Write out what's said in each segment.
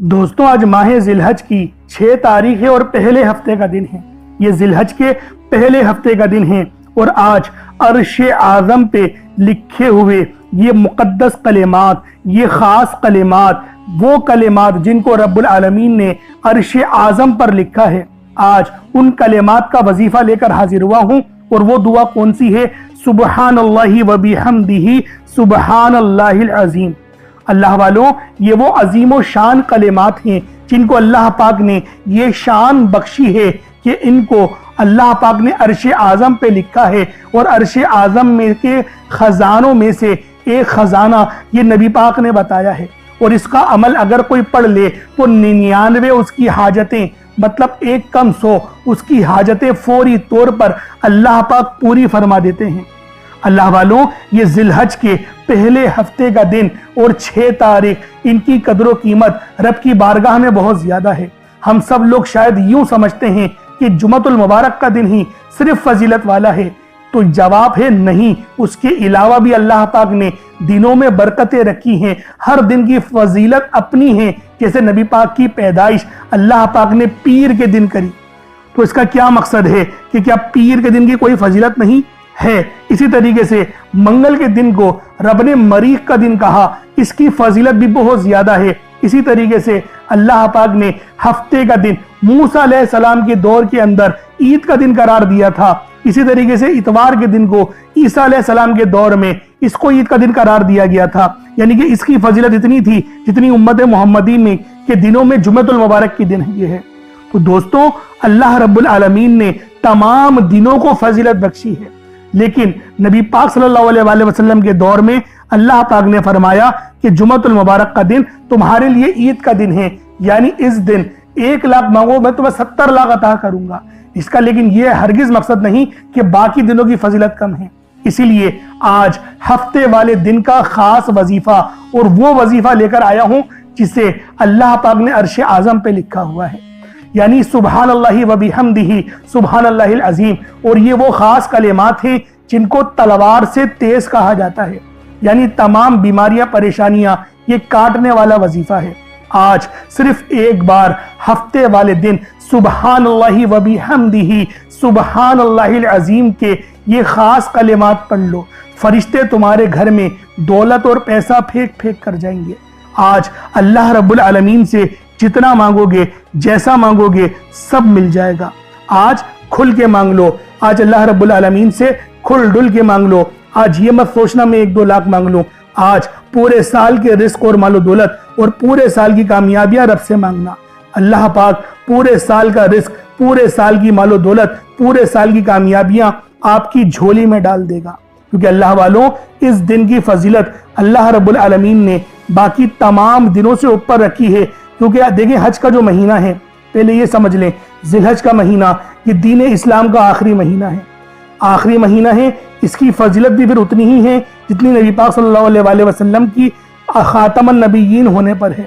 دوستوں آج ماہ ذی الحج کی 6 تاریخ ہے اور پہلے ہفتے کا دن ہے۔ یہ ذی الحج کے پہلے ہفتے کا دن ہے اور آج عرش اعظم پہ لکھے ہوئے یہ مقدس کلمات، یہ خاص کلمات، وہ کلمات جن کو رب العالمین نے عرش اعظم پر لکھا ہے، آج ان کلمات کا وظیفہ لے کر حاضر ہوا ہوں۔ اور وہ دعا کون سی ہے؟ سبحان اللہ و بحمدہ سبحان اللہ العظیم۔ اللہ والوں، یہ وہ عظیم و شان کلمات ہیں جن کو اللہ پاک نے یہ شان بخشی ہے کہ ان کو اللہ پاک نے عرش اعظم پہ لکھا ہے، اور عرش اعظم میں کے خزانوں میں سے ایک خزانہ یہ نبی پاک نے بتایا ہے، اور اس کا عمل اگر کوئی پڑھ لے تو 99 اس کی حاجتیں، مطلب 1 کم 100 اس کی حاجتیں فوری طور پر اللہ پاک پوری فرما دیتے ہیں۔ اللہ والوں، یہ ذی الحج کے پہلے ہفتے کا دن اور 6 تاریخ، ان کی قدر و قیمت رب کی بارگاہ میں بہت زیادہ ہے۔ ہم سب لوگ شاید یوں سمجھتے ہیں کہ جمعۃ المبارک کا دن ہی صرف فضیلت والا ہے، تو جواب ہے نہیں، اس کے علاوہ بھی اللہ پاک نے دنوں میں برکتیں رکھی ہیں، ہر دن کی فضیلت اپنی ہے۔ جیسے نبی پاک کی پیدائش اللہ پاک نے پیر کے دن کری، تو اس کا کیا مقصد ہے کہ کیا پیر کے دن کی کوئی فضیلت نہیں ہے؟ اسی طریقے سے منگل کے دن کو رب نے مریخ کا دن کہا، اس کی فضیلت بھی بہت زیادہ ہے۔ اسی طریقے سے اللہ پاک نے ہفتے کا دن موسیٰ علیہ السلام کے دور کے اندر عید کا دن قرار دیا تھا، اسی طریقے سے اتوار کے دن کو عیسیٰ علیہ السلام کے دور میں اس کو عید کا دن قرار دیا گیا تھا، یعنی کہ اس کی فضیلت اتنی تھی جتنی امت محمدی میں کے دنوں میں جمعۃ المبارک کی دن یہ ہے۔ تو دوستوں، اللہ رب العالمین نے تمام دنوں کو فضیلت بخشی ہے، لیکن نبی پاک صلی اللہ علیہ وآلہ وسلم کے دور میں اللہ پاک نے فرمایا کہ جمعۃ المبارک کا دن تمہارے لیے عید کا دن ہے، یعنی اس دن 1 لاکھ مانگو میں تمہیں 70 لاکھ عطا کروں گا۔ اس کا لیکن یہ ہرگز مقصد نہیں کہ باقی دنوں کی فضیلت کم ہے، اسی لیے آج ہفتے والے دن کا خاص وظیفہ اور وہ وظیفہ لے کر آیا ہوں جسے اللہ پاک نے عرش اعظم پہ لکھا ہوا ہے، یعنی سبحان اللہ و بحمدہ سبحان اللہ العظیم۔ اور یہ وہ خاص کلمات ہیں جن کو تلوار سے تیز کہا جاتا ہے، یعنی تمام بیماریاں، پریشانیاں، یہ کاٹنے والا وظیفہ ہے۔ آج صرف ایک بار ہفتے والے دن سبحان اللہ و بحمدہ سبحان اللہ العظیم کے یہ خاص کلمات پڑھ لو، فرشتے تمہارے گھر میں دولت اور پیسہ پھینک پھینک کر جائیں گے۔ آج اللہ رب العالمین سے جتنا مانگو گے، جیسا مانگو گے، سب مل جائے گا۔ آج کھل کے مانگ لو، آج اللہ رب العالمین سے کھل ڈل کے مانگ لو۔ آج یہ مت سوچنا میں 1-2 لاکھ مانگ لوں، آج پورے سال کے رزق اور مال و دولت اور پورے سال کی کامیابیاں رب سے مانگنا۔ اللہ پاک پورے سال کا رزق، پورے سال کی مال و دولت، پورے سال کی کامیابیاں آپ کی جھولی میں ڈال دے گا، کیونکہ اللہ والوں، اس دن کی فضیلت اللہ رب العالمین نے باقی تمام دنوں سے اوپر رکھی ہے، کیونکہ دیکھیں حج کا جو مہینہ ہے، پہلے یہ سمجھ لیں ذی الحج کا مہینہ یہ دین اسلام کا آخری مہینہ ہے، آخری مہینہ ہے، اس کی فضیلت بھی پھر اتنی ہی ہے جتنی نبی پاک صلی اللہ علیہ وآلہ وسلم کی خاتم النبیین ہونے پر ہے۔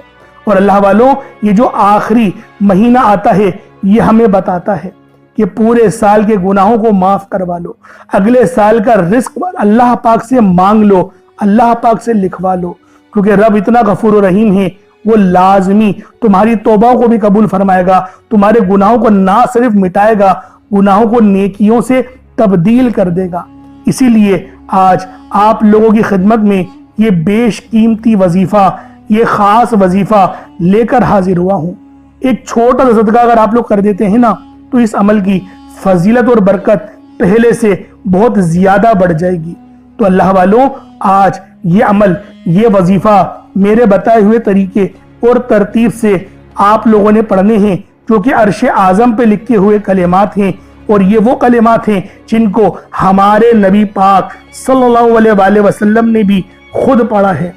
اور اللہ والوں، یہ جو آخری مہینہ آتا ہے یہ ہمیں بتاتا ہے کہ پورے سال کے گناہوں کو معاف کروا لو، اگلے سال کا رزق اللہ پاک سے مانگ لو، اللہ پاک سے لکھوا لو، کیونکہ رب اتنا غفور و رحیم ہے، وہ لازمی تمہاری توبہ کو بھی قبول فرمائے گا، تمہارے گناہوں کو نہ صرف مٹائے گا، گناہوں کو نیکیوں سے تبدیل کر دے گا۔ اسی لیے آج آپ لوگوں کی خدمت میں یہ بیش قیمتی وظیفہ، یہ خاص وظیفہ لے کر حاضر ہوا ہوں۔ ایک چھوٹا سا صدقہ اگر آپ لوگ کر دیتے ہیں نا، تو اس عمل کی فضیلت اور برکت پہلے سے بہت زیادہ بڑھ جائے گی۔ تو اللہ والوں، آج یہ عمل، یہ وظیفہ میرے بتائے ہوئے طریقے اور ترتیب سے آپ لوگوں نے پڑھنے ہیں، جو کہ عرش اعظم پہ لکھے ہوئے کلمات ہیں، اور یہ وہ کلمات ہیں جن کو ہمارے نبی پاک صلی اللہ علیہ وآلہ وسلم نے بھی خود پڑھا ہے،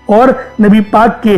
اور نبی پاک کے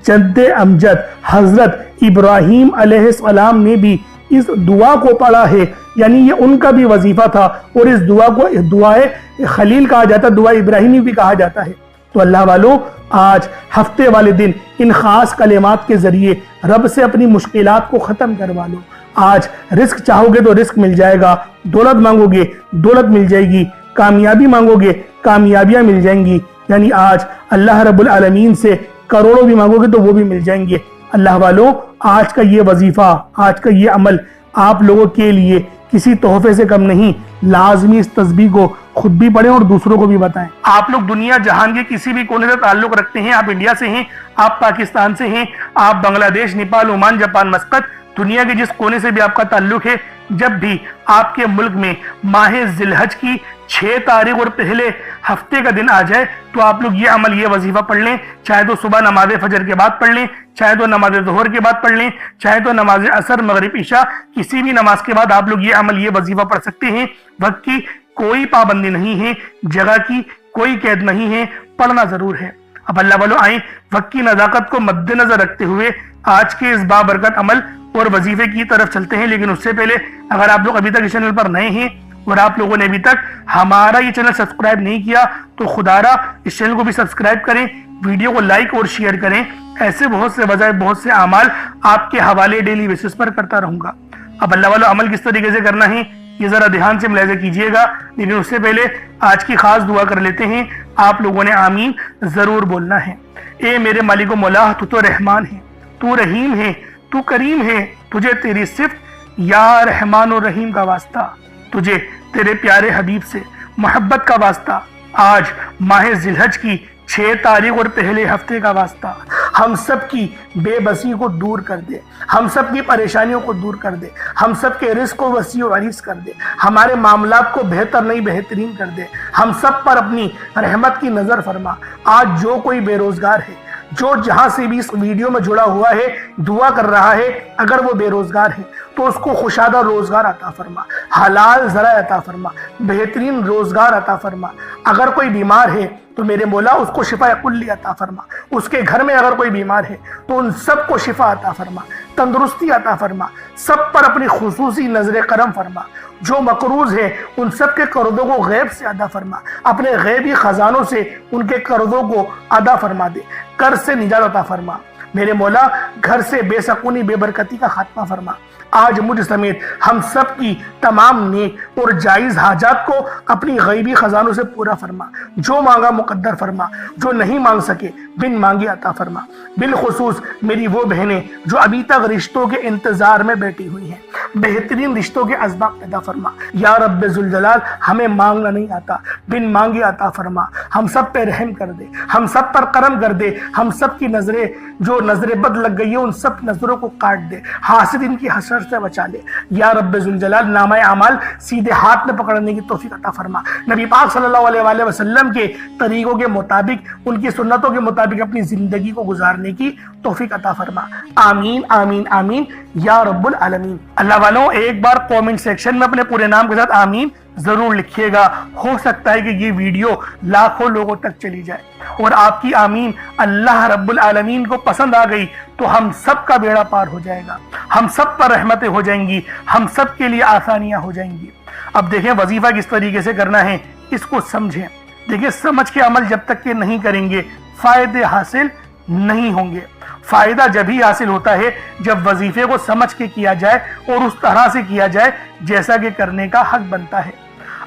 جد امجد حضرت ابراہیم علیہ السلام نے بھی اس دعا کو پڑھا ہے، یعنی یہ ان کا بھی وظیفہ تھا، اور اس دعا کو دعائے خلیل کہا جاتا ہے، دعا ابراہیمی بھی کہا جاتا ہے۔ تو اللہ والوں، آج ہفتے والے دن ان خاص کلمات کے ذریعے رب سے اپنی مشکلات کو ختم کروا لو۔ آج رزق چاہو گے تو رزق مل جائے گا، دولت مانگو گے دولت مل جائے گی، کامیابی مانگو گے کامیابیاں مل جائیں گی، یعنی آج اللہ رب العالمین سے کروڑوں بھی مانگو گے تو وہ بھی مل جائیں گے۔ اللہ والوں، آج کا یہ وظیفہ، آج کا یہ عمل آپ لوگوں کے لیے کسی تحفے سے کم نہیں، لازمی اس تسبیح کو خود بھی پڑھیں اور دوسروں کو بھی بتائیں۔ آپ لوگ دنیا جہان کے کسی بھی کونے سے تعلق رکھتے ہیں، آپ انڈیا سے ہیں، آپ پاکستان سے ہیں، آپ بنگلہ دیش، نیپال، عمان، جاپان، مسقط، دنیا کے جس کونے سے بھی آپ کا تعلق ہے، جب بھی آپ کے ملک میں ماہ ذی الحج کی 6 تاریخ اور پہلے ہفتے کا دن آ جائے تو آپ لوگ یہ عمل، یہ وظیفہ پڑھ لیں، چاہے تو صبح نماز فجر کے بعد پڑھ لیں، چاہے تو نماز ظہر کے بعد پڑھ لیں، چاہے تو نماز عصر، مغرب، عشاء، کسی بھی نماز کے بعد آپ لوگ یہ عمل، یہ وظیفہ پڑھ سکتے ہیں۔ وقت کی کوئی پابندی نہیں ہے، جگہ کی کوئی قید نہیں ہے، پڑھنا ضرور ہے۔ اب اللہ والوں آئیں، وقت کی نزاکت کو مد نظر رکھتے ہوئے آج کے اس بابرکت عمل اور وظیفے کی طرف چلتے ہیں۔ لیکن اس سے پہلے اگر آپ لوگ ابھی تک اس چینل پر نئے ہیں اور آپ لوگوں نے ابھی تک ہمارا یہ چینل سبسکرائب نہیں کیا تو خدا را اس چینل کو بھی سبسکرائب کریں، ویڈیو کو لائک اور شیئر کریں۔ ایسے بہت سے وظائف، بہت سے اعمال آپ کے حوالے ڈیلی بیسس پر کرتا رہوں گا۔ اب اللہ والوں عمل کس طریقے سے کرنا ہے یہ ذرا دھیان سے ملاحظہ کیجئے گا، لیکن اس سے پہلے آج کی خاص دعا کر لیتے ہیں۔ آپ لوگوں نے آمین ضرور بولنا ہے۔ اے میرے مالک و مولا، تو رحمان ہے، تو رحیم ہے، تو کریم ہے، تجھے تیری صفت یا رحمان و رحیم کا واسطہ، تجھے تیرے پیارے حبیب سے محبت کا واسطہ، آج ماہ ذی الحج کی 6 تاریخ اور پہلے ہفتے کا واسطہ، ہم سب کی بے بسی کو دور کر دے، ہم سب کی پریشانیوں کو دور کر دے، ہم سب کے رزق کو وسیع و عریض کر دے، ہمارے معاملات کو بہتر نہیں بہترین کر دے، ہم سب پر اپنی رحمت کی نظر فرما۔ آج جو کوئی بے روزگار ہے، جو جہاں سے بھی اس ویڈیو میں جڑا ہوا ہے، دعا کر رہا ہے، اگر وہ بے روزگار ہے تو اس کو خوشادہ روزگار عطا فرما، حلال ذرائع عطا فرما، بہترین روزگار عطا فرما۔ اگر کوئی بیمار ہے تو میرے مولا اس کو شفا کلی عطا فرما، اس کے گھر میں اگر کوئی بیمار ہے تو ان سب کو شفا عطا فرما، تندرستی عطا فرما، سب پر اپنی خصوصی نظر کرم فرما۔ جو مقروض ہے ان سب کے قرضوں کو غیب سے ادا فرما، اپنے غیبی خزانوں سے ان کے قرضوں کو ادا فرما دے، قرض سے نجات عطا فرما۔ میرے مولا گھر سے بے سکونی، بے برکتی کا خاتمہ فرما۔ آج مجھ سمیت ہم سب کی تمام نیک اور جائز حاجات کو اپنی غیبی خزانوں سے پورا فرما، جو مانگا مقدر فرما، جو نہیں مانگ سکے بن مانگے عطا فرما۔ بالخصوص میری وہ بہنیں جو ابھی تک رشتوں کے انتظار میں بیٹھی ہوئی ہیں، بہترین رشتوں کے اسباب پیدا فرما۔ یا رب ذوالجلال، ہمیں مانگنا نہیں آتا، بن مانگے عطا فرما۔ ہم سب پہ رحم کر دے، ہم سب پر کرم کر دے، ہم سب کی نظریں جو نظر بد لگ گئی ہے ان سب نظروں کو کاٹ دے، حاسدین کی حسد سے بچا لے۔ یا رب ذوالجلال، نامہ اعمال سیدھے ہاتھ میں پکڑنے کی توفیق عطا فرما۔ نبی پاک صلی اللہ علیہ وآلہ وسلم کے طریقوں کے مطابق، ان کی سنتوں کے مطابق اپنی زندگی کو گزارنے کی توفیق عطا فرما۔ آمین آمین آمین یا رب العالمین۔ اللہ والوں ایک بار کومنٹ سیکشن میں اپنے پورے نام کے ساتھ آمین ضرور لکھیے گا۔ ہو سکتا ہے کہ یہ ویڈیو لاکھوں لوگوں تک چلی جائے اور آپ کی آمین اللہ رب العالمین کو پسند آ گئی تو ہم سب کا بیڑا پار ہو جائے گا، ہم سب پر رحمتیں ہو جائیں گی، ہم سب کے لیے آسانیاں ہو جائیں گی۔ اب دیکھیں وظیفہ کس طریقے سے کرنا ہے، اس کو سمجھیں۔ دیکھیں سمجھ کے عمل جب تک کہ نہیں کریں گے فائدے حاصل نہیں ہوں گے۔ فائدہ جب ہی حاصل ہوتا ہے جب وظیفے کو سمجھ کے کیا جائے اور اس طرح سے کیا جائے جیسا کہ کرنے کا حق بنتا ہے۔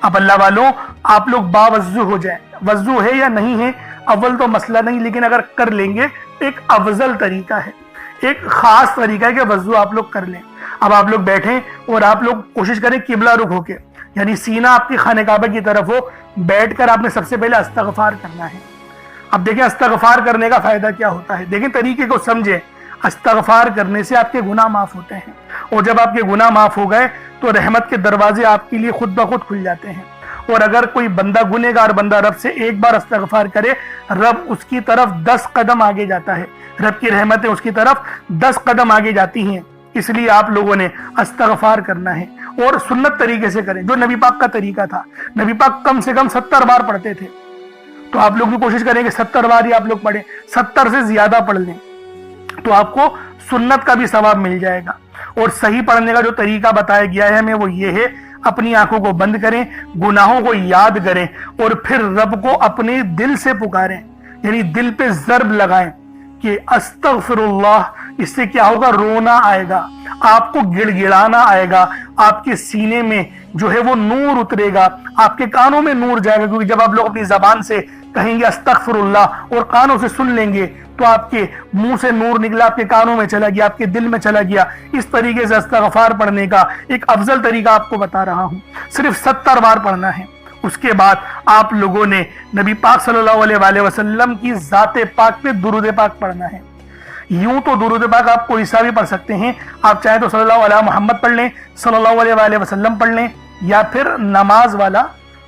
اب اللہ والوں آپ لوگ باوضو ہو جائیں، وضو ہے یا نہیں ہے اول تو مسئلہ نہیں، لیکن اگر کر لیں گے ایک افضل طریقہ ہے، ایک خاص طریقہ ہے کہ وضو آپ لوگ کر لیں۔ اب آپ لوگ بیٹھیں اور آپ لوگ کوشش کریں قبلہ رخ ہو کے، یعنی سینہ آپ کی خانہ کعبہ کی طرف ہو، بیٹھ کر آپ نے سب سے پہلے استغفار کرنا ہے۔ اب دیکھیں استغفار کرنے کا فائدہ کیا ہوتا ہے، دیکھیں طریقے کو سمجھیں۔ استغفار کرنے سے آپ کے گناہ معاف ہوتے ہیں، اور جب آپ کے گناہ معاف ہو گئے تو رحمت کے دروازے آپ کے لیے خود بخود کھل جاتے ہیں۔ اور اگر کوئی بندہ گنہگار بندہ رب سے ایک بار استغفار کرے، رب اس کی طرف 10 قدم آگے جاتا ہے، رب کی رحمتیں اس کی طرف 10 قدم آگے جاتی ہیں۔ اس لیے آپ لوگوں نے استغفار کرنا ہے اور سنت طریقے سے کریں، جو نبی پاک کا طریقہ تھا۔ نبی پاک کم سے کم 70 بار پڑھتے تھے، تو آپ لوگ بھی کوشش کریں کہ 70 بار ہی آپ لوگ پڑھیں، 70 سے زیادہ پڑھ لیں تو آپ کو سنت کا بھی ثواب مل جائے گا۔ اور صحیح پڑھنے کا جو طریقہ بتایا گیا ہے ہمیں وہ یہ ہے، اپنی آنکھوں کو بند کریں، گناہوں کو یاد کریں اور پھر رب کو اپنے دل سے پکاریں، یعنی دل پہ ضرب لگائیں کہ استغفر اللہ۔ اس سے کیا ہوگا، رونا آئے گا، آپ کو گڑ گڑانا آئے گا، آپ کے سینے میں جو ہے وہ نور اترے گا، آپ کے کانوں میں نور جائے گا، کیونکہ جب آپ لوگ اپنی زبان سے کہیں گے استغفر اللہ اور کانوں سے سن لیں گے تو آپ کے منہ سے نور نکلا، آپ کے کانوں میں چلا گیا، آپ کے دل میں چلا گیا۔ اس طریقے سے استغفار پڑھنے کا ایک افضل طریقہ آپ کو بتا رہا ہوں، صرف 70 بار پڑھنا ہے۔ اس کے بعد آپ لوگوں نے نبی پاک صلی اللہ علیہ وآلہ وسلم کی ذات پاک پہ درود پاک پڑھنا ہے۔ یوں تو درود پاک آپ کوئی سا بھی پڑھ سکتے ہیں، آپ چاہیں تو صلی اللہ علیہ محمد پڑھ لیں، صلی اللہ علیہ وآلہ وسلم پڑھ لیں، یا پھر نماز والا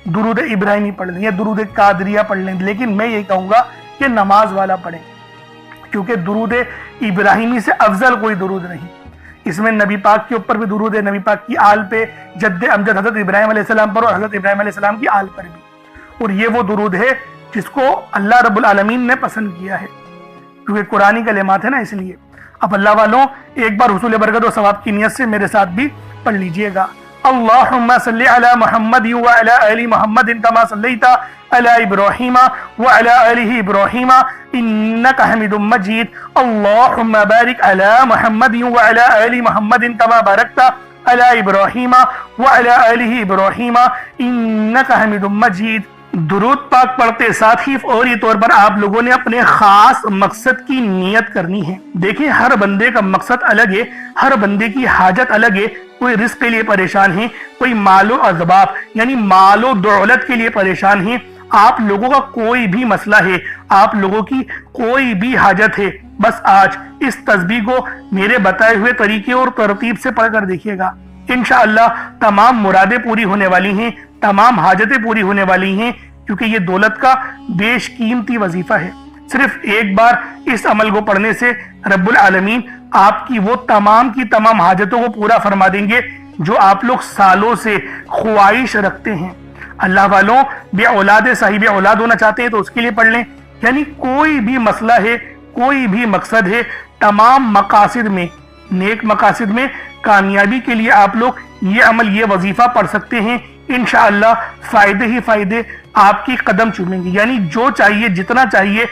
درود ابراہیمی پڑھ لیں یا درود قادریہ پڑھ لیں، لیکن میں یہ کہوں گا کہ نماز والا پڑھیں، کیونکہ درود ابراہیمی سے افضل کوئی درود نہیں۔ اس میں نبی پاک کے اوپر بھی درود ہے، نبی پاک کی آل پہ، جد امجد حضرت ابراہیم علیہ السلام پر اور حضرت ابراہیم علیہ السلام کی آل پر بھی، اور یہ وہ درود ہے جس کو اللہ رب العالمین نے پسند کیا ہے، کیونکہ قرآنی کلمات ہے نا، اس لیے۔ اب اللہ والوں ایک بار حصول برکت و ثواب کی نیت سے میرے ساتھ بھی پڑھ لیجئے گا۔ اللہم صلی علی محمد وعلی آل محمد کما صلیت علی ابراہیم وعلی آل ابراہیم انک حمید مجید۔ اللہم بارک علی محمد وعلی آل محمد کما بارکت علی ابراہیم وعلی آل ابراہیم انک حمید مجید۔ درود پاک پڑھتے ساتھ ہی فوری طور پر آپ لوگوں نے اپنے خاص مقصد کی نیت کرنی ہے۔ دیکھیں ہر بندے کا مقصد الگ ہے، ہر بندے کی حاجت الگ ہے۔ کوئی رزق کے لیے پریشان ہے، کوئی مال و اسباب یعنی مال و دولت کے لیے پریشان ہے۔ آپ لوگوں کا کوئی بھی مسئلہ ہے، آپ لوگوں کی کوئی بھی حاجت ہے، بس آج اس تسبیح کو میرے بتائے ہوئے طریقے اور ترتیب سے پڑھ کر دیکھیے گا۔ انشاءاللہ تمام مرادیں پوری ہونے والی ہیں، تمام حاجتیں پوری ہونے والی ہیں، کیونکہ یہ دولت کا بیش قیمتی وظیفہ ہے۔ صرف ایک بار اس عمل کو پڑھنے سے رب العالمین آپ کی وہ تمام کی تمام حاجتوں کو پورا فرما دیں گے جو آپ لوگ سالوں سے خواہش رکھتے ہیں۔ اللہ والوں بے اولاد صاحب اولاد ہونا چاہتے ہیں تو اس کے لیے پڑھ لیں، یعنی کوئی بھی مسئلہ ہے، کوئی بھی مقصد ہے، تمام مقاصد میں، نیک مقاصد میں کامیابی کے لیے آپ لوگ یہ عمل، یہ وظیفہ پڑھ سکتے ہیں۔ انشاءاللہ فائدے ہی فائدے آپ کی قدم چومیں گے، یعنی جو چاہیے، جتنا چاہیے،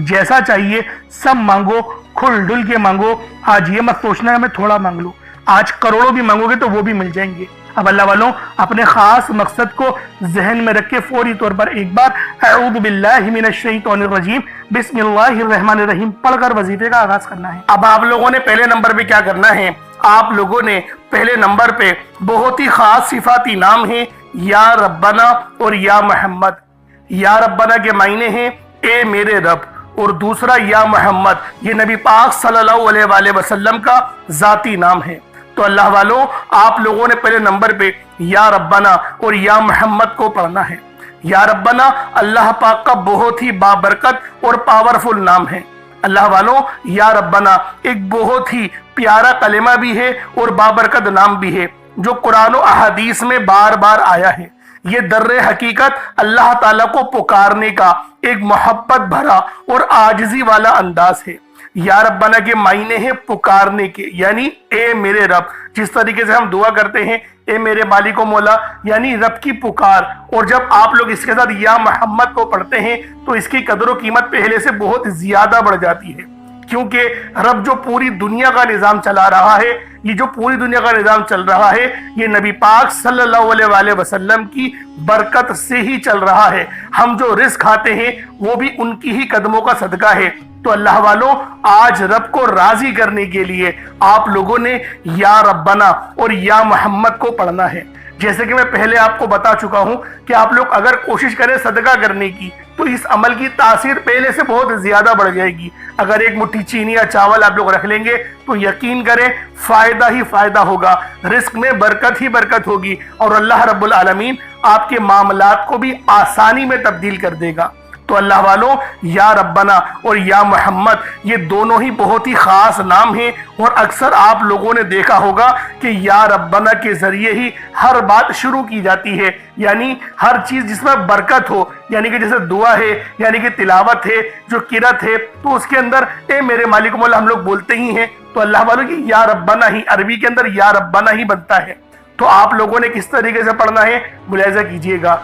جیسا چاہیے، سب مانگو، کھل ڈل کے مانگو۔ آج یہ مت سوچنا ہے میں تھوڑا مانگ لوں، آج کروڑوں بھی مانگو گے تو وہ بھی مل جائیں گے۔ اب اللہ والوں اپنے خاص مقصد کو ذہن میں رکھ کے فوری طور پر ایک بار اعوذ باللہ من الشیطان الرجیم بسم اللہ الرحمن الرحیم پڑھ کر وظیفے کا آغاز کرنا ہے۔ اب آپ لوگوں نے پہلے نمبر پہ کیا کرنا ہے، آپ لوگوں نے پہلے نمبر پہ بہت ہی خاص صفاتی نام ہیں یا ربنا اور یا محمد۔ یا ربنا کے معنی ہیں اے میرے رب، اور دوسرا یا محمد یہ نبی پاک صلی اللہ علیہ وآلہ وسلم کا ذاتی نام ہے۔ تو اللہ والوں آپ لوگوں نے پہلے نمبر پہ یا ربنا اور یا محمد کو پڑھنا ہے۔ یا ربنا اللہ پاک کا بہت ہی بابرکت اور پاورفل نام ہے۔ اللہ والوں یا ربنا ایک بہت ہی پیارا کلمہ بھی ہے اور بابرکت نام بھی ہے جو قرآن و احادیث میں بار بار آیا ہے۔ یہ در حقیقت اللہ تعالیٰ کو پکارنے کا ایک محبت بھرا اور عاجزی والا انداز ہے۔ یا ربنا کے معنی ہے پکارنے کے، یعنی اے میرے رب، جس طریقے سے ہم دعا کرتے ہیں اے میرے مالک و مولا، یعنی رب کی پکار۔ اور جب آپ لوگ اس کے ساتھ یا محمد کو پڑھتے ہیں تو اس کی قدر و قیمت پہلے سے بہت زیادہ بڑھ جاتی ہے، کیونکہ رب جو پوری دنیا کا نظام چلا رہا ہے، یہ جو پوری دنیا کا نظام چل رہا ہے، یہ نبی پاک صلی اللہ علیہ وآلہ وسلم کی برکت سے ہی چل رہا ہے۔ ہم جو رزق کھاتے ہیں وہ بھی ان کی ہی قدموں کا صدقہ ہے۔ تو اللہ والوں آج رب کو راضی کرنے کے لیے آپ لوگوں نے یا ربنا اور یا محمد کو پڑھنا ہے۔ جیسے کہ میں پہلے آپ کو بتا چکا ہوں کہ آپ لوگ اگر کوشش کریں صدقہ کرنے کی تو اس عمل کی تاثیر پہلے سے بہت زیادہ بڑھ جائے گی۔ اگر ایک مٹھی چینی یا چاول آپ لوگ رکھ لیں گے تو یقین کریں فائدہ ہی فائدہ ہوگا، رزق میں برکت ہی برکت ہوگی، اور اللہ رب العالمین آپ کے معاملات کو بھی آسانی میں تبدیل کر دے گا۔ تو اللہ والوں یا ربنا اور یا محمد یہ دونوں ہی بہت ہی خاص نام ہیں، اور اکثر آپ لوگوں نے دیکھا ہوگا کہ یا ربنا کے ذریعے ہی ہر بات شروع کی جاتی ہے، یعنی ہر چیز جس میں برکت ہو، یعنی کہ جیسے دعا ہے، یعنی کہ تلاوت ہے، جو قرات ہے، تو اس کے اندر اے میرے مالک مولا ہم لوگ بولتے ہی ہیں۔ تو اللہ والوں کی یا ربنا ہی عربی کے اندر یا ربنا ہی بنتا ہے۔ تو آپ لوگوں نے کس طریقے سے پڑھنا ہے ملاحظہ کیجئے گا۔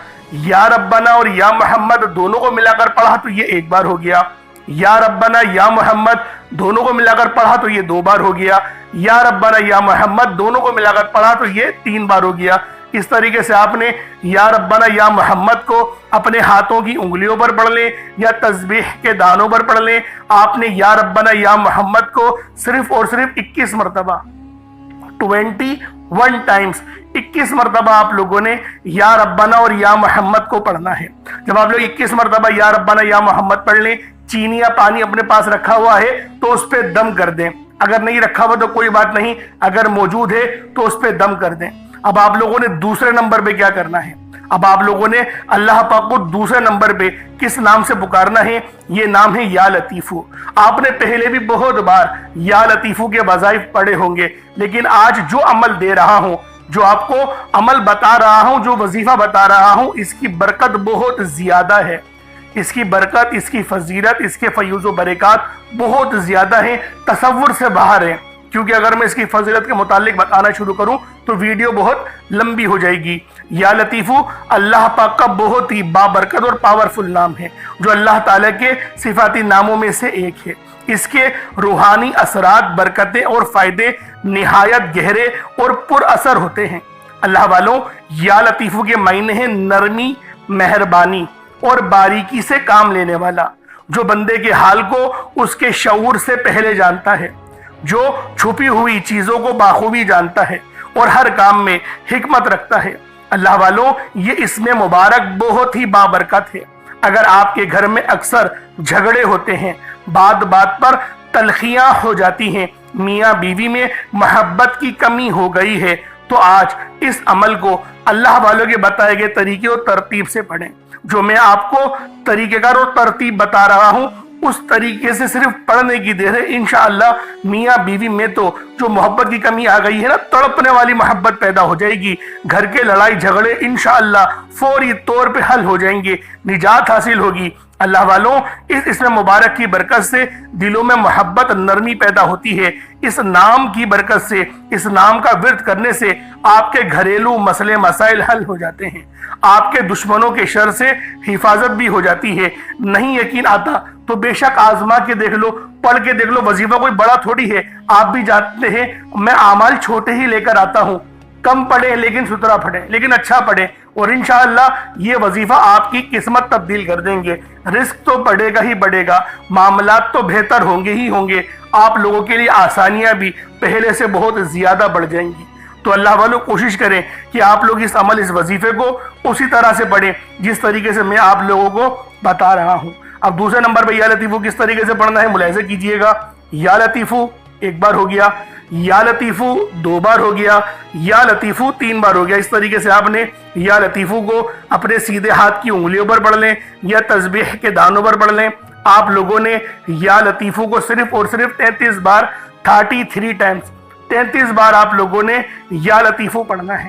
یا ربنا اور یا محمد دونوں کو ملا کر پڑھا تو یہ ایک بار ہو گیا، یا ربنا یا محمد دونوں کو ملا کر پڑھا تو یہ 2 بار ہو گیا، یا ربنا یا محمد دونوں کو ملا کر پڑھا تو یہ 3 بار ہو گیا، اس طریقے سے آپ نے یا ربنا یا محمد کو اپنے ہاتھوں کی انگلیوں پر پڑھ لیں یا تسبیح کے دانوں پر پڑھ لیں۔ آپ نے یا ربنا یا محمد کو صرف اور صرف 21 مرتبہ 21 ٹائمز 21 مرتبہ آپ لوگوں نے یا ربنا اور یا محمد کو پڑھنا ہے۔ جب آپ لوگ 21 مرتبہ یا ربنا یا محمد پڑھ لیں، چینی یا پانی اپنے پاس رکھا ہوا ہے تو اس پہ دم کر دیں، اگر نہیں رکھا ہوا تو کوئی بات نہیں، اگر موجود ہے تو اس پہ دم کر دیں۔ اب آپ لوگوں نے دوسرے نمبر پہ کیا کرنا ہے؟ اب آپ لوگوں نے اللہ پاک کو دوسرے نمبر پہ کس نام سے پکارنا ہے؟ یہ نام ہے یا لطیفو۔ آپ نے پہلے بھی بہت بار یا لطیفو کے وظائف پڑھے ہوں گے، لیکن آج جو عمل دے رہا ہوں، جو آپ کو عمل بتا رہا ہوں، جو وظیفہ بتا رہا ہوں، اس کی برکت بہت زیادہ ہے، اس کی برکت، اس کی فضیلت، اس کے فیوز و برکات بہت زیادہ ہیں، تصور سے باہر ہیں۔ کیونکہ اگر میں اس کی فضیلت کے متعلق بتانا شروع کروں تو ویڈیو بہت لمبی ہو جائے گی۔ یا لطیفو اللہ پاک کا بہت ہی بابرکت اور پاورفل نام ہے، جو اللہ تعالیٰ کے صفاتی ناموں میں سے ایک ہے۔ اس کے روحانی اثرات، برکتیں اور فائدے نہایت گہرے اور پر اثر ہوتے ہیں۔ اللہ والوں، یا لطیفو کے معنی ہیں نرمی، مہربانی اور باریکی سے کام لینے والا، جو بندے کے حال کو اس کے شعور سے پہلے جانتا ہے، جو چھپی ہوئی چیزوں کو بخوبی جانتا ہے اور ہر کام میں حکمت رکھتا ہے۔ اللہ والوں، یہ اسم مبارک بہت ہی بابرکت ہے۔ اگر آپ کے گھر میں اکثر جھگڑے ہوتے ہیں، بات بات پر تلخیاں ہو جاتی ہیں، میاں بیوی میں محبت کی کمی ہو گئی ہے، تو آج اس عمل کو اللہ والوں کے بتائے گئے طریقے اور ترتیب سے پڑھیں۔ جو میں آپ کو طریقہ کار اور ترتیب بتا رہا ہوں، اس طریقے سے صرف پڑھنے کی دیر ہے۔ انشاءاللہ میاں بیوی میں تو جو محبت کی کمی آ گئی ہے نا، تڑپنے والی محبت پیدا ہو جائے گی، گھر کے لڑائی جھگڑے انشاءاللہ فوری طور پہ حل ہو جائیں گے، نجات حاصل ہوگی۔ اللہ والوں، اس اسم مبارک کی برکت سے دلوں میں محبت، نرمی پیدا ہوتی ہے۔ اس نام کی برکت سے، اس نام کا ورد کرنے سے آپ کے گھریلو مسئلے مسائل حل ہو جاتے ہیں، آپ کے دشمنوں کے شر سے حفاظت بھی ہو جاتی ہے۔ نہیں یقین آتا تو بے شک آزما کے دیکھ لو، پڑھ کے دیکھ لو، وظیفہ کوئی بڑا تھوڑی ہے۔ آپ بھی جانتے ہیں میں اعمال چھوٹے ہی لے کر آتا ہوں، کم پڑھیں لیکن ستھرا پڑھیں، لیکن اچھا پڑھیں، اور انشاءاللہ یہ وظیفہ آپ کی قسمت تبدیل کر دیں گے۔ رزق تو بڑھے گا ہی بڑھے گا، معاملات تو بہتر ہوں گے ہی ہوں گے، آپ لوگوں کے لیے آسانیاں بھی پہلے سے بہت زیادہ بڑھ جائیں گی۔ تو اللہ والوں، کوشش کریں کہ آپ لوگ اس عمل، اس وظیفے کو اسی طرح سے پڑھیں جس طریقے سے میں آپ لوگوں کو بتا رہا ہوں۔ اب دوسرے نمبر پہ یا لطیفو کس طریقے سے پڑھنا ہے ملاحظہ کیجئے گا۔ یا لطیفو ایک بار ہو گیا، یا لطیفو دو بار ہو گیا، یا لطیفو تین بار ہو گیا۔ اس طریقے سے آپ نے یا لطیفو کو اپنے سیدھے ہاتھ کی انگلیوں پر پڑھ لیں یا تسبیح کے دانوں پر پڑھ لیں۔ آپ لوگوں نے یا لطیفو کو صرف اور صرف 33 بار 33 ٹائمز 33 بار آپ لوگوں نے یا لطیفو پڑھنا ہے۔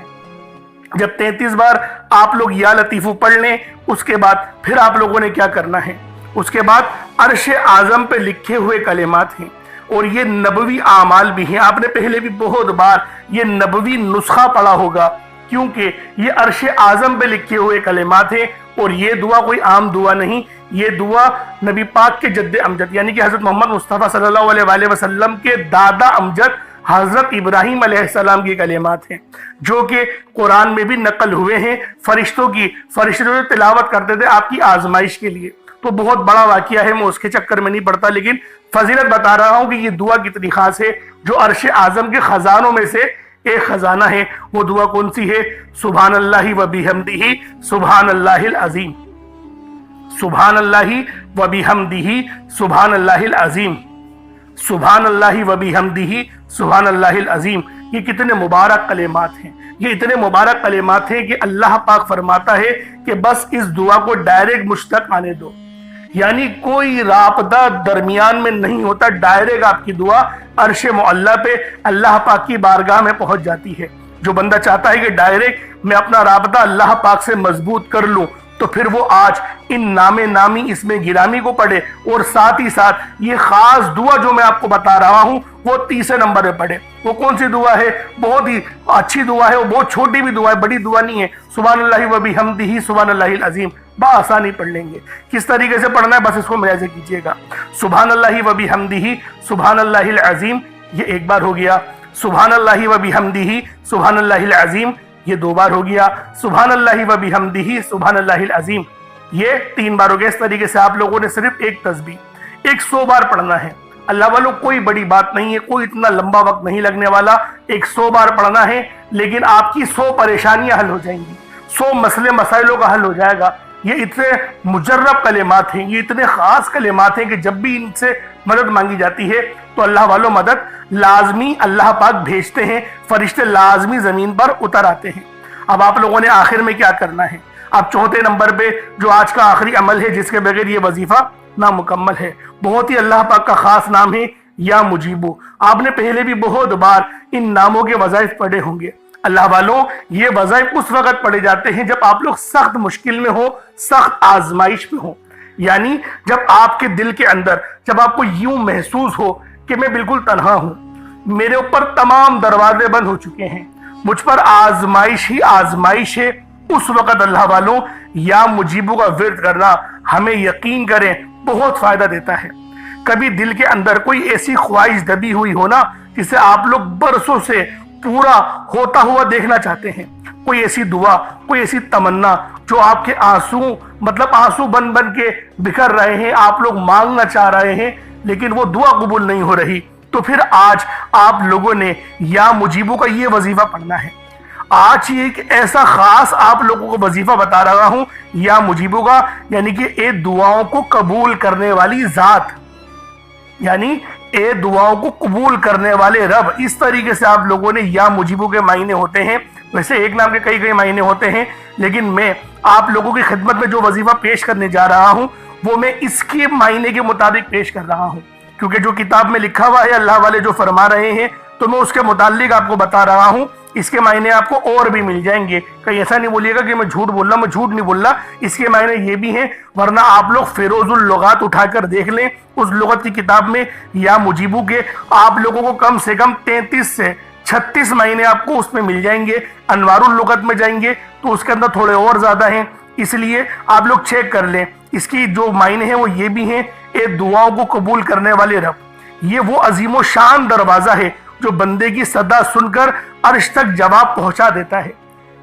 جب 33 بار آپ لوگ یا لطیفو پڑھ لیں، اس کے بعد پھر آپ لوگوں نے کیا کرنا ہے؟ اس کے بعد عرش اعظم پہ لکھے ہوئے کلمات ہیں، اور یہ نبوی اعمال بھی ہیں۔ آپ نے پہلے بھی بہت بار یہ نبوی نسخہ پڑھا ہوگا، کیونکہ یہ عرش اعظم پہ لکھے ہوئے کلمات ہیں، اور یہ دعا کوئی عام دعا نہیں، یہ دعا نبی پاک کے جد امجد یعنی کہ حضرت محمد مصطفیٰ صلی اللہ علیہ وآلہ وسلم کے دادا امجد حضرت ابراہیم علیہ السلام کی کلمات ہیں، جو کہ قرآن میں بھی نقل ہوئے ہیں۔ فرشتے جو تلاوت کرتے تھے آپ کی آزمائش کے لیے، تو بہت بڑا واقعہ ہے، میں اس کے چکر میں نہیں پڑتا، لیکن فضیلت بتا رہا ہوں کہ یہ دعا کتنی خاص ہے، جو عرش اعظم کے خزانوں میں سے ایک خزانہ ہے۔ وہ دعا کون سی ہے؟ سبحان اللہ و بحمدہ سبحان اللہ العظیم، سبحان اللہ و بحمدہ سبحان اللہ العظیم، سبحان اللہ و بحمدہ سبحان اللہ العظیم۔ یہ کتنے مبارک کلمات ہیں، یہ اتنے مبارک کلمات ہیں کہ اللہ پاک فرماتا ہے کہ بس اس دعا کو ڈائریکٹ مجھ تک آنے دو، یعنی کوئی رابطہ درمیان میں نہیں ہوتا، ڈائریکٹ آپ کی دعا عرش معلیٰ پہ اللہ پاک کی بارگاہ میں پہنچ جاتی ہے۔ جو بندہ چاہتا ہے کہ ڈائریکٹ میں اپنا رابطہ اللہ پاک سے مضبوط کر لوں، تو پھر وہ آج ان نام نامی اسم گرامی کو پڑھے، اور ساتھ ہی ساتھ یہ خاص دعا جو میں آپ کو بتا رہا ہوں وہ تیسرے نمبر پہ پڑھے۔ وہ کون سی دعا ہے؟ بہت ہی اچھی دعا ہے، وہ بہت چھوٹی بھی دعا ہے، بڑی دعا نہیں ہے۔ سبحان اللہ و بحمدہ سبحان اللہ العظیم بآسانی پڑھ لیں گے۔ کس طریقے سے پڑھنا ہے بس اس کو ملاحظہ کیجئے گا۔ سبحان اللہ و بحمدہ سبحان اللہ العظیم، یہ ایک بار ہو گیا۔ سبحان اللہ و بحمدہ سبحان اللہ العظیم یہ 2 بار ہو گیا. سبحان اللہ و بحمدہ سبحان اللہ العظیم یہ 3 بار ہو گیا. اس طریقے سے آپ لوگوں نے صرف ایک تسبیح 100 بار پڑھنا ہے. اللہ والوں کوئی بڑی بات نہیں ہے, کوئی اتنا لمبا وقت نہیں لگنے والا. 100 بار پڑھنا ہے, لیکن آپ کی 100 پریشانیاں حل ہو جائیں گی, 100 مسئلے مسائلوں کا حل ہو جائے گا. یہ اتنے مجرب کلمات ہیں, یہ اتنے خاص کلمات ہیں کہ جب بھی ان سے مدد مانگی جاتی ہے تو اللہ والوں مدد لازمی اللہ پاک بھیجتے ہیں, فرشتے لازمی زمین پر اتر آتے ہیں. اب آپ لوگوں نے آخر میں کیا کرنا ہے, اب 4تھے نمبر پہ جو آج کا آخری عمل ہے جس کے بغیر یہ وظیفہ نامکمل ہے, بہت ہی اللہ پاک کا خاص نام ہے یا مجیبو. آپ نے پہلے بھی بہت بار ان ناموں کے وظائف پڑھے ہوں گے. اللہ والوں یہ وظائف اس وقت پڑھے جاتے ہیں جب آپ لوگ سخت مشکل میں ہو, سخت آزمائش میں ہو. یعنی جب آپ کے دل کے اندر جب آپ کو یوں محسوس ہو کہ میں بالکل تنہا ہوں, میرے اوپر تمام دروازے بند ہو چکے ہیں, مجھ پر آزمائش ہی آزمائش ہے, اس وقت اللہ والوں یا مجیبو کا ورد کرنا ہمیں یقین کریں بہت فائدہ دیتا ہے. کبھی دل کے اندر کوئی ایسی خواہش دبی ہوئی ہو نا جسے آپ لوگ برسوں سے پورا ہوتا ہوا دیکھنا چاہتے ہیں, کوئی ایسی دعا, کوئی ایسی تمنا جو آپ کے آنسو بن بن کے بکھر رہے ہیں, آپ لوگ مانگنا چاہ رہے ہیں لیکن وہ دعا قبول نہیں ہو رہی, تو پھر آج آپ لوگوں نے یا مجیبو کا یہ وظیفہ پڑھنا ہے. آج یہ ایک ایسا خاص آپ لوگوں کو وظیفہ بتا رہا ہوں یا مجیبو کا, یعنی کہ اے دعاؤں کو قبول کرنے والی ذات, یعنی اے دعاؤں کو قبول کرنے والے رب. اس طریقے سے آپ لوگوں نے یا مجیبو کے معنی ہوتے ہیں. ویسے ایک نام کے کئی معنی ہوتے ہیں, لیکن میں آپ لوگوں کی خدمت میں جو وظیفہ پیش کرنے جا رہا ہوں وہ میں اس کے معنی کے مطابق پیش کر رہا ہوں, کیونکہ جو کتاب میں لکھا ہوا ہے اللہ والے جو فرما رہے ہیں تو میں اس کے متعلق آپ کو بتا رہا ہوں. اس کے معنی آپ کو اور بھی مل جائیں گے, کہیں ایسا نہیں بولیے گا کہ میں جھوٹ بول رہا ہوں, میں جھوٹ نہیں بول رہا. اس کے معنی یہ بھی ہیں, ورنہ آپ لوگ فیروز اللغات اٹھا کر دیکھ لیں, اس لغت کی کتاب میں یا مجیبو کے آپ لوگوں کو کم سے کم 33 سے 36 معنی آپ کو اس میں مل جائیں گے. انوار اللغت میں جائیں گے تو اس کے اندر تھوڑے اور زیادہ ہیں, اس لیے آپ لوگ چیک کر لیں. اس کی جو معنی ہیں وہ یہ بھی ہیں, اے دعاؤں کو قبول کرنے والے رب. یہ وہ عظیم و شان دروازہ ہے جو بندے کی صدا سن کر عرش تک جواب پہنچا دیتا ہے.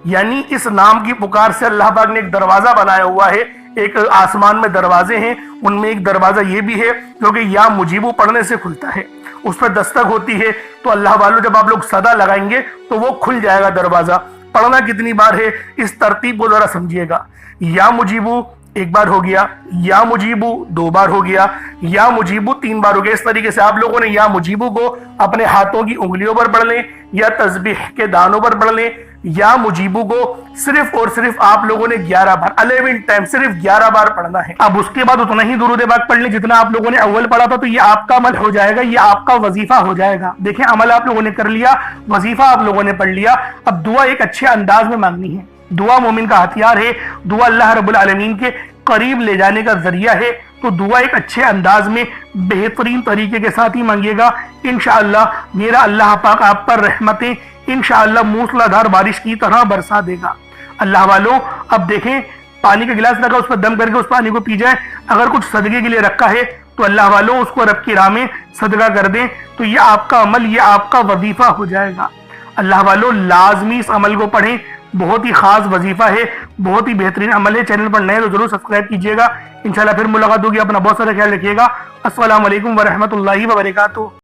یعنی اس نام کی پکار سے اللہ پاک نے ایک دروازہ بنایا ہوا ہے. ایک آسمان میں دروازے ہیں, ان میں ایک دروازہ یہ بھی ہے جو کہ یا مجیبو پڑھنے سے کھلتا ہے, اس پہ دستک ہوتی ہے تو اللہ والوں جب آپ لوگ صدا لگائیں گے تو وہ کھل جائے گا دروازہ. پڑھنا کتنی بار ہے اس ترتیب کو ذرا سمجھیے گا. یا مجیبو 1 بار ہو گیا, یا مجیبو 2 بار ہو گیا, یا مجیبو 3 بار ہو گیا. اس طریقے سے آپ لوگوں نے یا مجیبو کو اپنے ہاتھوں کی انگلیوں پر پڑھ لیں یا تسبیح کے دانوں پر پڑھ لیں. یا مجیبو کو صرف اور صرف آپ لوگوں نے 11 بار 11 ٹائم صرف 11 بار پڑھنا ہے. اب اس کے بعد اتنا ہی درود پاک پڑھ لیں جتنا آپ لوگوں نے اول پڑھا تھا, تو یہ آپ کا عمل ہو جائے گا, یہ آپ کا وظیفہ ہو جائے گا. دیکھیں عمل آپ لوگوں نے کر لیا, وظیفہ آپ لوگوں نے پڑھ لیا. اب دعا ایک اچھے انداز میں مانگنی ہے. دعا مومن کا ہتھیار ہے, دعا اللہ رب العالمین کے قریب لے جانے کا ذریعہ ہے. تو دعا ایک اچھے انداز میں بہترین طریقے کے ساتھ ہی مانگیے گا. انشاءاللہ میرا اللہ پاک آپ پر رحمتیں انشاءاللہ موسلادھار بارش کی طرح برسا دے گا. اللہ والوں اب دیکھیں, پانی کا گلاس رکھا, اس پر دم کر کے اس پانی کو پی جائیں. اگر کچھ صدقے کے لیے رکھا ہے تو اللہ والوں اس کو رب کی راہ میں صدقہ کر دیں, تو یہ آپ کا عمل, یہ آپ کا وظیفہ ہو جائے گا. اللہ والوں لازمی اس عمل کو پڑھیں, بہت ہی خاص وظیفہ ہے, بہت ہی بہترین عمل ہے. چینل پر نئے تو ضرور سبسکرائب کیجیے گا. انشاءاللہ پھر ملاقات ہوگی. اپنا بہت سارا خیال رکھیے گا. السلام علیکم ورحمۃ اللہ وبرکاتہ.